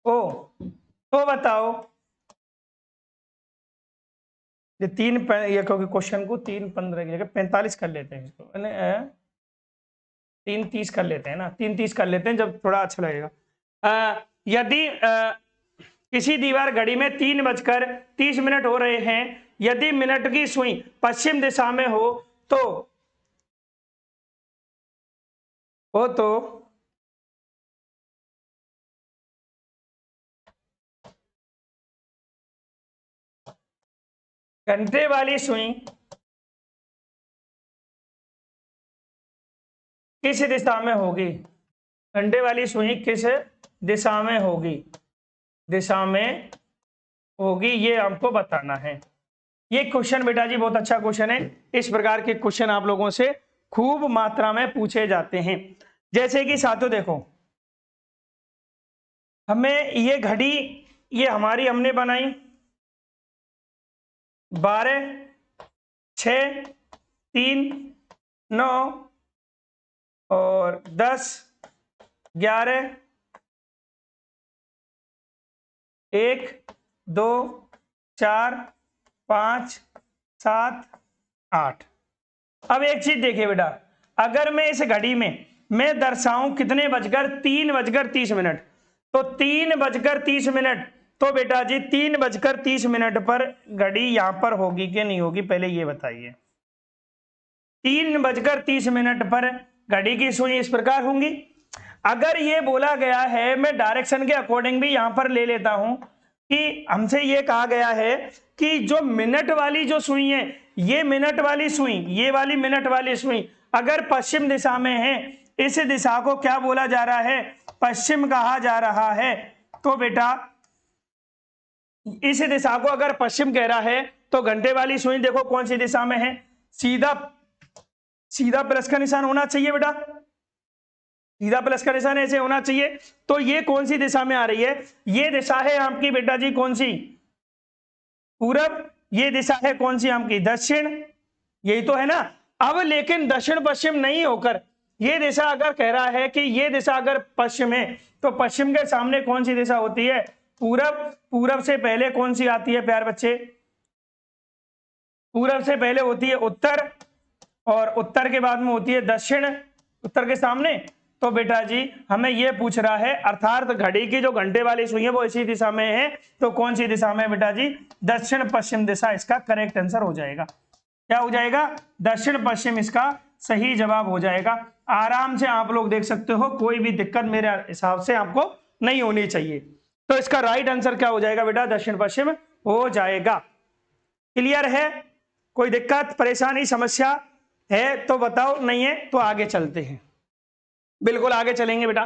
हो, तो बताओ ये ये क्वेश्चन को 3:15 की जगह 45 कर लेते हैं इसको, 3:30 कर लेते हैं ना, 3:30 कर लेते हैं जब थोड़ा अच्छा लगेगा। यदि किसी दीवार घड़ी में 3:30 हो रहे हैं, यदि मिनट की सुई पश्चिम दिशा में हो तो घंटे वाली सुई किस दिशा में होगी, घंटे वाली सुई किस दिशा में होगी, दिशा में होगी, ये आपको बताना है। ये क्वेश्चन बेटा जी बहुत अच्छा क्वेश्चन है। इस प्रकार के क्वेश्चन आप लोगों से खूब मात्रा में पूछे जाते हैं। जैसे कि साथियों देखो, हमें ये घड़ी ये हमारी हमने बनाई 12, 6, 3, 9 और 10, 11, 1, 2, 4, 5, 7, 8। अब एक चीज देखिए बेटा, अगर मैं इस घड़ी में मैं दर्शाऊं कितने बजकर 3:30 तो 3:30, तो बेटा जी 3:30 पर घड़ी यहां पर होगी कि नहीं होगी, पहले ये बताइए। 3:30 पर घड़ी की सुई इस प्रकार होंगी। अगर ये बोला गया है, मैं डायरेक्शन के अकॉर्डिंग भी यहां पर ले लेता हूं कि हमसे ये कहा गया है कि जो मिनट वाली जो सुई है, ये मिनट वाली सुई, ये वाली मिनट वाली सुई अगर पश्चिम दिशा में है, इस दिशा को क्या बोला जा रहा है, पश्चिम कहा जा रहा है। तो बेटा इस दिशा को अगर पश्चिम कह रहा है तो घंटे वाली सुई देखो कौन सी दिशा में है, सीधा प्लस का निशान होना चाहिए बेटा, सीधा प्लस का निशान ऐसे होना चाहिए। तो ये कौन सी दिशा में आ रही है, ये दिशा है आपकी बेटा जी कौन सी, पूरब। ये दिशा है कौन सी आपकी, दक्षिण, यही तो है ना। अब लेकिन दक्षिण पश्चिम नहीं होकर ये दिशा अगर कह रहा है कि ये दिशा अगर पश्चिम है, तो पश्चिम के सामने कौन सी दिशा होती है, पूरब। पूरब से पहले कौन सी आती है प्यार बच्चे, पूरब से पहले होती है उत्तर, और उत्तर के बाद में होती है दक्षिण, उत्तर के सामने। तो बेटा जी हमें यह पूछ रहा है, अर्थात घड़ी की जो घंटे वाली सुई है वो इसी दिशा में है, तो कौन सी दिशा में बेटा जी, दक्षिण पश्चिम दिशा इसका करेक्ट आंसर हो जाएगा। क्या हो जाएगा, दक्षिण पश्चिम इसका सही जवाब हो जाएगा। आराम से आप लोग देख सकते हो, कोई भी दिक्कत मेरे हिसाब से आपको नहीं होनी चाहिए। तो इसका राइट आंसर क्या हो जाएगा बेटा, दक्षिण पश्चिम हो जाएगा। क्लियर है, कोई दिक्कत परेशानी समस्या है तो बताओ, नहीं है तो आगे चलते हैं। बिल्कुल आगे चलेंगे बेटा।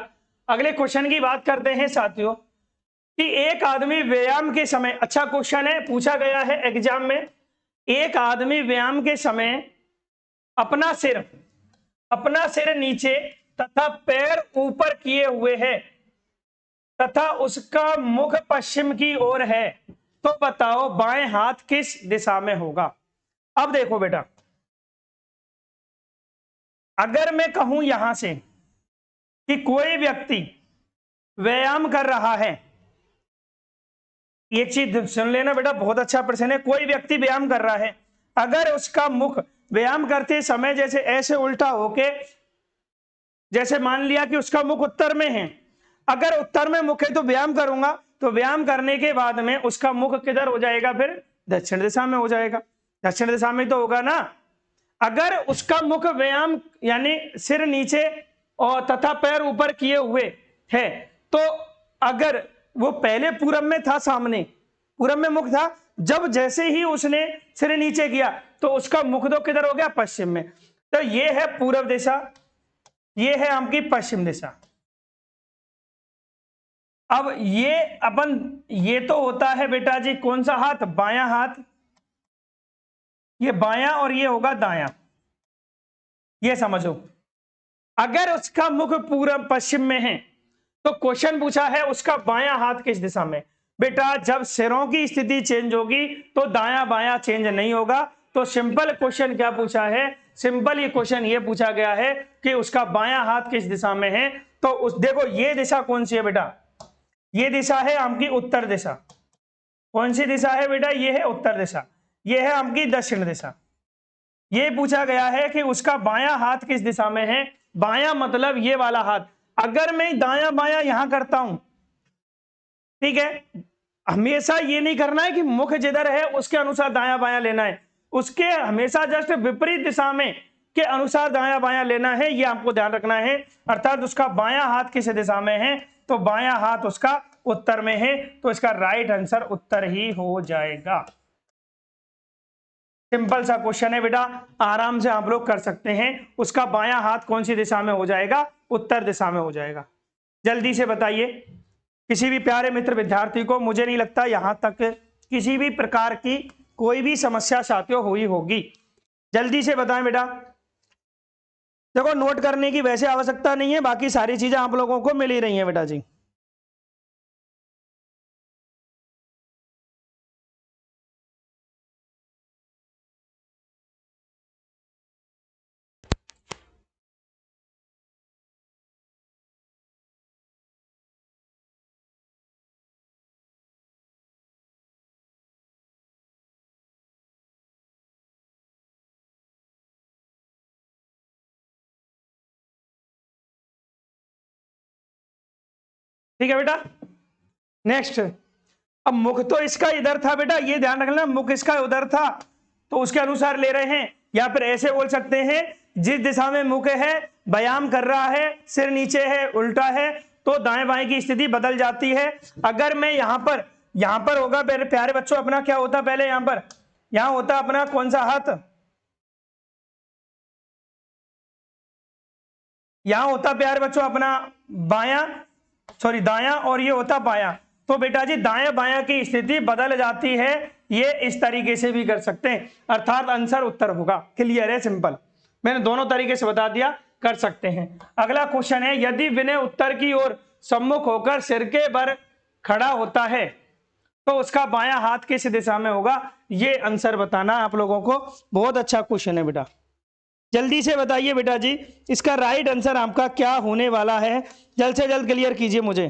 अगले क्वेश्चन की बात करते हैं साथियों कि एक आदमी व्यायाम के समय, अच्छा क्वेश्चन है, पूछा गया है एग्जाम में, एक आदमी व्यायाम के समय अपना सिर नीचे तथा पैर ऊपर किए हुए है तथा उसका मुख पश्चिम की ओर है, तो बताओ बाएं हाथ किस दिशा में होगा। अब देखो बेटा, अगर मैं कहूं यहां से कि कोई व्यक्ति व्यायाम कर रहा है, एक चीज सुन लेना बेटा, बहुत अच्छा प्रश्न है। कोई व्यक्ति व्यायाम कर रहा है, अगर उसका मुख व्यायाम करते समय जैसे ऐसे उल्टा होके, जैसे मान लिया कि उसका मुख उत्तर में है, अगर उत्तर में मुख है तो व्यायाम करूंगा, तो व्यायाम करने के बाद में उसका मुख किधर हो जाएगा, फिर दक्षिण दिशा में हो जाएगा, दक्षिण दिशा में तो होगा ना। अगर उसका मुख व्यायाम यानी सिर नीचे और तथा पैर ऊपर किए हुए है, तो अगर वो पहले पूरब में था, सामने पूरब में मुख था, जब जैसे ही उसने सिर नीचे किया तो उसका मुख तो किधर हो गया, पश्चिम में। तो ये है पूरब दिशा, ये है आपकी पश्चिम दिशा। अब ये तो होता है बेटा जी कौन सा हाथ, बायां हाथ, ये बायां और ये होगा दायां, ये समझो। अगर उसका मुख पूरब पश्चिम में है तो क्वेश्चन पूछा है उसका बायां हाथ किस दिशा में। बेटा जब सिरों की स्थिति चेंज होगी तो दायां बायां चेंज नहीं होगा, तो सिंपल क्वेश्चन क्या पूछा है, सिंपल ये क्वेश्चन ये पूछा गया है कि उसका बायां हाथ किस दिशा में है। तो उस देखो ये दिशा कौन सी है बेटा, ये दिशा है आपकी उत्तर दिशा। कौन सी दिशा है बेटा, ये है उत्तर दिशा, ये है आपकी दक्षिण दिशा। ये पूछा गया है कि उसका बायां हाथ किस दिशा में है। बायां मतलब ये वाला हाथ। अगर मैं दायां बायां यहां करता हूं, ठीक है, हमेशा ये नहीं करना है कि मुख जिधर है उसके अनुसार दायां बायां लेना है, उसके हमेशा जस्ट विपरीत दिशा में के अनुसार दायां बायां लेना है, ये आपको ध्यान रखना है। अर्थात उसका बायां हाथ किस दिशा में है, तो बायां हाथ उसका उत्तर में है, तो इसका राइट आंसर उत्तर ही हो जाएगा। सिंपल सा क्वेश्चन है बेटा, आराम से आप लोग कर सकते हैं। उसका बायां हाथ कौन सी दिशा में हो जाएगा, उत्तर दिशा में हो जाएगा। जल्दी से बताइए। किसी भी प्यारे मित्र विद्यार्थी को मुझे नहीं लगता यहां तक किसी भी प्रकार की कोई भी समस्या साथियों हुई होगी। जल्दी से बताएं बेटा। देखो नोट करने की वैसे आवश्यकता नहीं है, बाकी सारी चीजें आप लोगों को मिल ही रही हैं बेटा जी। ठीक है बेटा, नेक्स्ट। अब मुख तो इसका इधर था बेटा, ये ध्यान रखना, मुख इसका उधर था तो उसके अनुसार ले रहे हैं। या फिर ऐसे बोल सकते हैं, जिस दिशा में मुख है, व्यायाम कर रहा है, सिर नीचे है, उल्टा है, तो दाएं बाएं की स्थिति बदल जाती है। अगर मैं यहां पर होगा मेरे प्यारे बच्चों, अपना क्या होता पहले, यहां होता अपना कौन सा हाथ, यहां होता प्यारे बच्चों अपना बायां, सॉरी दायां, और ये होता बायां। तो बेटा जी दाएं बायां की स्थिति बदल जाती है, ये इस तरीके से भी कर सकते हैं, अर्थात आंसर उत्तर होगा। क्लियर है, सिंपल, मैंने दोनों तरीके से बता दिया, कर सकते हैं। अगला क्वेश्चन है, यदि विनय उत्तर की ओर सम्मुख होकर सिर के बल खड़ा होता है तो उसका बायां हाथ किस दिशा में होगा, ये आंसर बताना आप लोगों को। बहुत अच्छा क्वेश्चन है बेटा, जल्दी से बताइए बेटा जी, इसका राइट आंसर आपका क्या होने वाला है, जल्द से जल्द क्लियर कीजिए मुझे।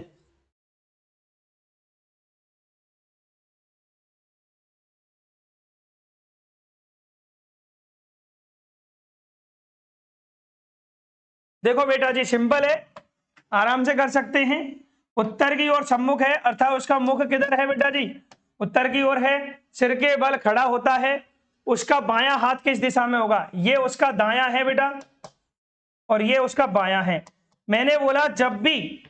देखो बेटा जी सिंपल है, आराम से कर सकते हैं। उत्तर की ओर सम्मुख है, अर्थात उसका मुख किधर है बेटा जी, उत्तर की ओर है, सिर के बल खड़ा होता है, उसका बायां हाथ किस दिशा में होगा, ये उसका दायां है बेटा, और ये उसका बायां है। मैंने बोला जब भी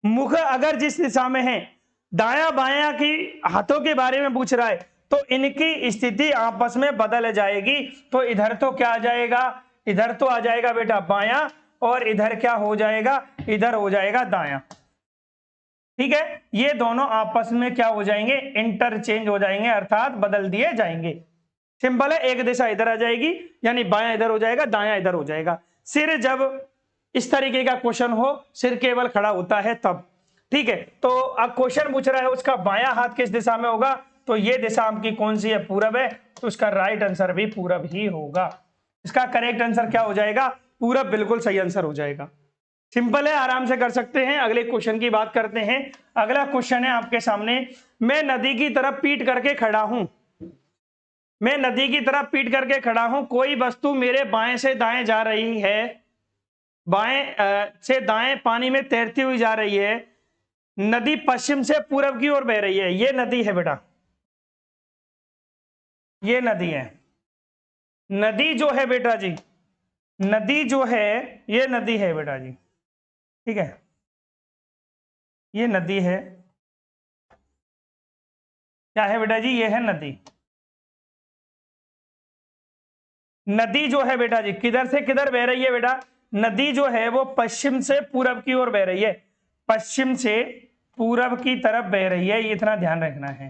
मुख अगर जिस दिशा में है, दायां बायां की हाथों के बारे में पूछ रहा है, तो इनकी स्थिति आपस में बदल जाएगी। तो इधर तो क्या आ जाएगा, इधर तो आ जाएगा बेटा बायां, और इधर क्या हो जाएगा, इधर हो जाएगा दायां। ठीक है, ये दोनों आपस में क्या हो जाएंगे, इंटरचेंज हो जाएंगे, अर्थात बदल दिए जाएंगे। सिंपल है, एक दिशा इधर आ जाएगी, यानी बायां इधर हो जाएगा, दायां इधर हो जाएगा। सिर जब इस तरीके का क्वेश्चन हो, सिर केवल खड़ा होता है तब। ठीक है, तो अब क्वेश्चन पूछ रहा है उसका बायां हाथ किस दिशा में होगा, तो ये दिशा आपकी कौन सी है, पूरब है, तो इसका राइट आंसर भी पूरब ही होगा। इसका करेक्ट आंसर क्या हो जाएगा, पूरब, बिल्कुल सही आंसर हो जाएगा। सिंपल है, आराम से कर सकते हैं। अगले क्वेश्चन की बात करते हैं। अगला क्वेश्चन है आपके सामने, मैं नदी की तरफ पीठ करके खड़ा हूं, मैं नदी की तरफ पीठ करके खड़ा हूं, कोई वस्तु मेरे बाएं से दाएं जा रही है, बाएं से दाएं पानी में तैरती हुई जा रही है, नदी पश्चिम से पूरब की ओर बह रही है। ये नदी है बेटा, ये नदी है। नदी जो है बेटा जी, नदी जो है, ये नदी है बेटा जी, ठीक है, ये नदी है। क्या है बेटा जी, ये है नदी। नदी जो है बेटा जी किधर से किधर बह रही है बेटा, नदी जो है वो पश्चिम से पूरब की ओर बह रही है, पश्चिम से पूरब की तरफ बह रही है, ये इतना ध्यान रखना है।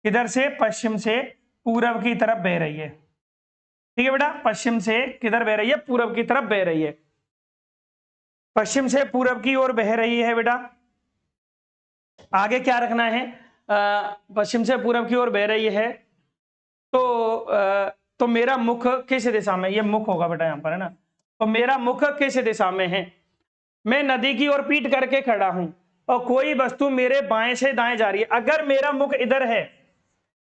किधर से, पश्चिम से पूरब की तरफ बह रही है। ठीक है बेटा, पश्चिम से किधर बह रही है, पूरब की तरफ बह रही है, पश्चिम से पूरब की ओर बह रही है बेटा। आगे क्या रखना है, पश्चिम से पूरब की ओर बह रही है, तो मेरा मुख किस दिशा में, ये मुख होगा बेटा यहाँ पर, है ना। तो मेरा मुख किस दिशा में है, मैं नदी की ओर पीठ करके खड़ा हूं और कोई वस्तु मेरे बाएं से दाएं जा रही है। अगर मेरा मुख इधर है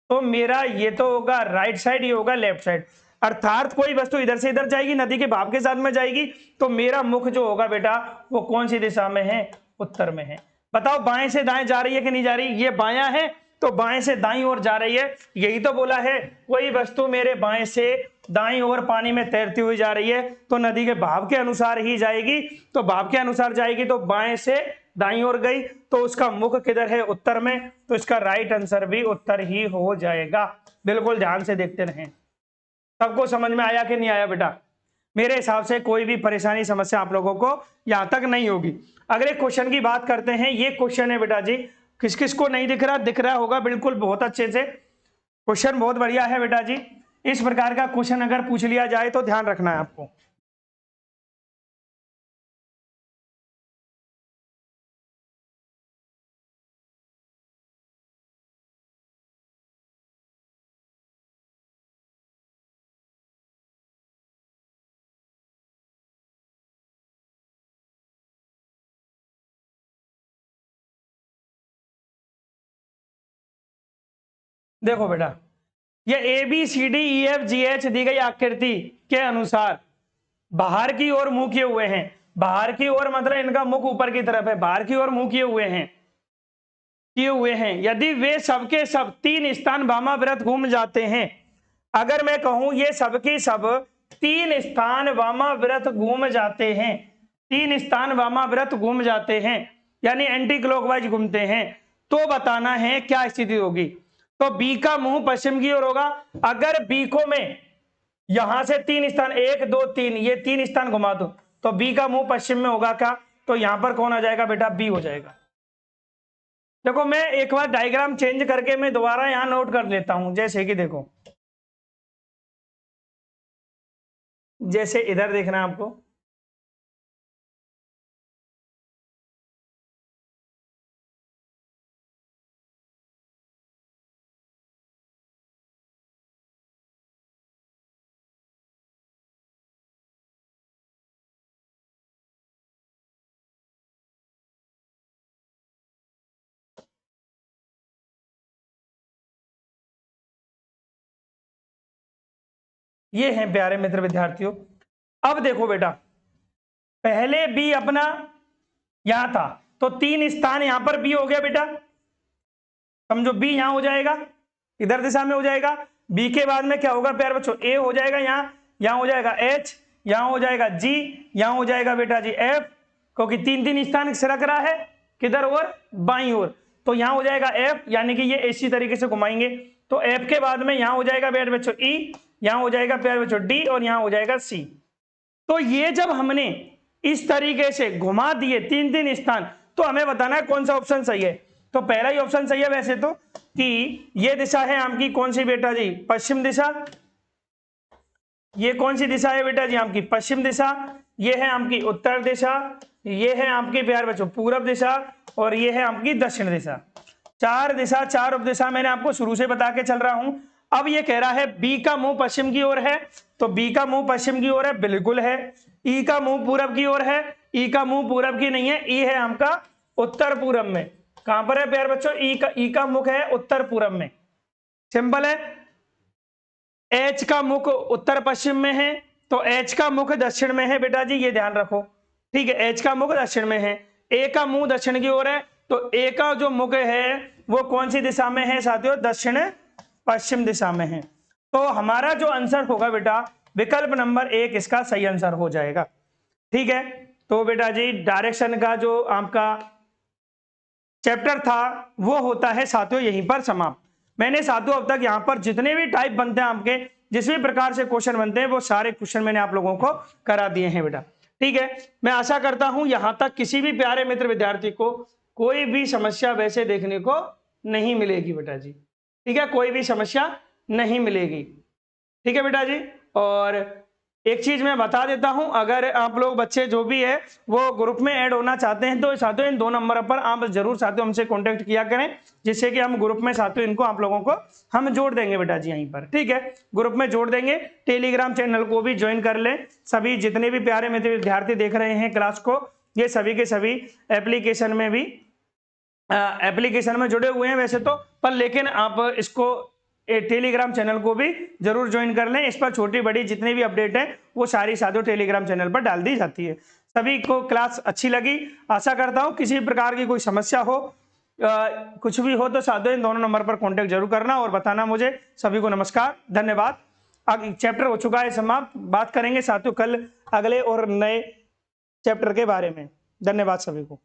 तो मेरा ये तो होगा राइट साइड, ये होगा लेफ्ट साइड। अर्थात कोई वस्तु इधर से इधर जाएगी, नदी के भाव के साथ में जाएगी, तो मेरा मुख जो होगा बेटा वो कौन सी दिशा में है, उत्तर में है। बताओ बाएं से दाएं जा रही है कि नहीं जा रही, ये बायां है तो बाएं से दाईं ओर जा रही है। यही तो बोला है, कोई वस्तु मेरे बाएं से दाईं ओर पानी में तैरती हुई जा रही है तो नदी के भाव के अनुसार ही जाएगी। तो भाव के अनुसार जाएगी तो बाएं से दाईं ओर गई, तो उसका मुख किधर है, उत्तर में। तो इसका राइट आंसर भी उत्तर ही हो जाएगा। बिल्कुल ध्यान से देखते रहें। सबको समझ में आया कि नहीं आया बेटा? मेरे हिसाब से कोई भी परेशानी समस्या आप लोगों को यहां तक नहीं होगी। अगले क्वेश्चन की बात करते हैं। ये क्वेश्चन है बेटा जी, किस किस को नहीं दिख रहा, दिख रहा होगा बिल्कुल बहुत अच्छे से। क्वेश्चन बहुत बढ़िया है बेटा जी। इस प्रकार का क्वेश्चन अगर पूछ लिया जाए तो ध्यान रखना है आपको। देखो बेटा, ये A B C D E F G H दी गई आकृति के अनुसार बाहर की ओर मुंह किए हुए हैं। बाहर की ओर मतलब इनका मुख ऊपर की तरफ है, बाहर की ओर मुंह किए हुए हैं। यदि वे सबके सब 3 स्थान वामाव्रत घूम जाते हैं, अगर मैं कहूं ये सबके सब 3 स्थान वामाव्रत घूम जाते हैं, 3 स्थान वामाव्रत घूम जाते हैं यानी एंटी क्लॉकवाइज घूमते हैं, तो बताना है क्या स्थिति होगी। तो बी का मुंह पश्चिम की ओर होगा। अगर बी को मैं यहां से 3 स्थान 1 2 3 ये 3 स्थान घुमा दूं तो बी का मुंह पश्चिम में होगा क्या, तो यहां पर कौन आ जाएगा बेटा, बी हो जाएगा। देखो मैं एक बार डायग्राम चेंज करके मैं दोबारा यहां नोट कर लेता हूं। जैसे कि देखो, जैसे इधर देखना है आपको, ये हैं प्यारे मित्र विद्यार्थियों। अब देखो बेटा, पहले बी अपना यहां था तो 3 स्थान यहां पर बी हो गया बेटा, समझो बी यहां हो जाएगा, इधर दिशा में हो जाएगा। बी के बाद में क्या होगा प्यारे बच्चों, ए हो जाएगा यहां हो जाएगा एच, यहां हो जाएगा जी, यहां हो जाएगा बेटा जी एफ, क्योंकि 3 स्थान सरक रहा है किधर और, बाईं ओर। तो यहां हो जाएगा एफ, यानी कि ये इसी तरीके से घुमाएंगे। तो एफ के बाद में यहां हो जाएगा प्यारे बच्चों ई, यहां हो जाएगा प्यारे बच्चों डी और यहां हो जाएगा सी। तो ये जब हमने इस तरीके से घुमा दिए 3 स्थान, तो हमें बताना है कौन सा ऑप्शन सही है। तो पहला ही ऑप्शन सही है वैसे तो, कि ये दिशा है आपकी कौन सी बेटा जी, पश्चिम दिशा। ये कौन सी दिशा है बेटा जी, आपकी पश्चिम दिशा। ये है आपकी उत्तर दिशा, ये है आपकी प्यारे बच्चों पूर्व दिशा और ये है आपकी दक्षिण दिशा। 4 दिशा 4 उपदिशा मैंने आपको शुरू से बता के चल रहा हूं। अब ये कह रहा है बी का मुंह पश्चिम की ओर है, तो बी का मुंह पश्चिम की ओर है, बिल्कुल है। ई का मुंह पूरब की ओर है, ई का मुंह पूरब की नहीं है, ई है आपका उत्तर पूरब में। कहां पर है प्यारे बच्चों, ई का मुख है उत्तर पूरब में, सिंपल है। एच का मुख उत्तर पश्चिम में है, तो एच का मुख दक्षिण में है बेटा जी, ये ध्यान रखो, ठीक है। एच का मुख दक्षिण में है, ए का मुंह दक्षिण की ओर है, तो ए का जो मुख है वो कौन सी दिशा में है साथियों, दक्षिण पश्चिम दिशा में है। तो हमारा जो आंसर होगा बेटा विकल्प नंबर 1 इसका सही आंसर हो जाएगा, ठीक है। तो बेटा जी डायरेक्शन का जो आपका चैप्टर था वो होता है साथियों यहीं पर समाप्त। मैंने साथियों अब तक यहां पर जितने भी टाइप बनते हैं आपके, जिस भी प्रकार से क्वेश्चन बनते हैं, वो सारे क्वेश्चन मैंने आप लोगों को करा दिए हैं बेटा, ठीक है। मैं आशा करता हूं यहां तक किसी भी प्यारे मित्र विद्यार्थी को कोई भी समस्या वैसे देखने को नहीं मिलेगी बेटा जी, ठीक है, कोई भी समस्या नहीं मिलेगी, ठीक है बेटा जी। और एक चीज मैं बता देता हूं, अगर आप लोग बच्चे जो भी है वो ग्रुप में ऐड होना चाहते हैं तो साथियों इन 2 नंबर पर आप जरूर साथियों हमसे कांटेक्ट किया करें, जिससे कि हम ग्रुप में साथियों इनको आप लोगों को हम जोड़ देंगे बेटा जी यहीं पर, ठीक है, ग्रुप में जोड़ देंगे। टेलीग्राम चैनल को भी ज्वाइन कर लें। सभी जितने भी प्यारे मेरे विद्यार्थी देख रहे हैं क्लास को, ये सभी के सभी एप्लीकेशन में जुड़े हुए हैं वैसे तो, पर लेकिन आप इसको टेलीग्राम चैनल को भी जरूर ज्वाइन कर लें। इस पर छोटी बड़ी जितनी भी अपडेट है वो सारी साथियों टेलीग्राम चैनल पर डाल दी जाती है। सभी को क्लास अच्छी लगी, आशा करता हूं किसी प्रकार की कोई समस्या हो, कुछ भी हो तो साथियों इन दोनों नंबर पर कांटेक्ट जरूर करना और बताना मुझे। सभी को नमस्कार, धन्यवाद। अब चैप्टर हो चुका है समाप्त, बात करेंगे साथियों कल अगले और नए चैप्टर के बारे में। धन्यवाद सभी को।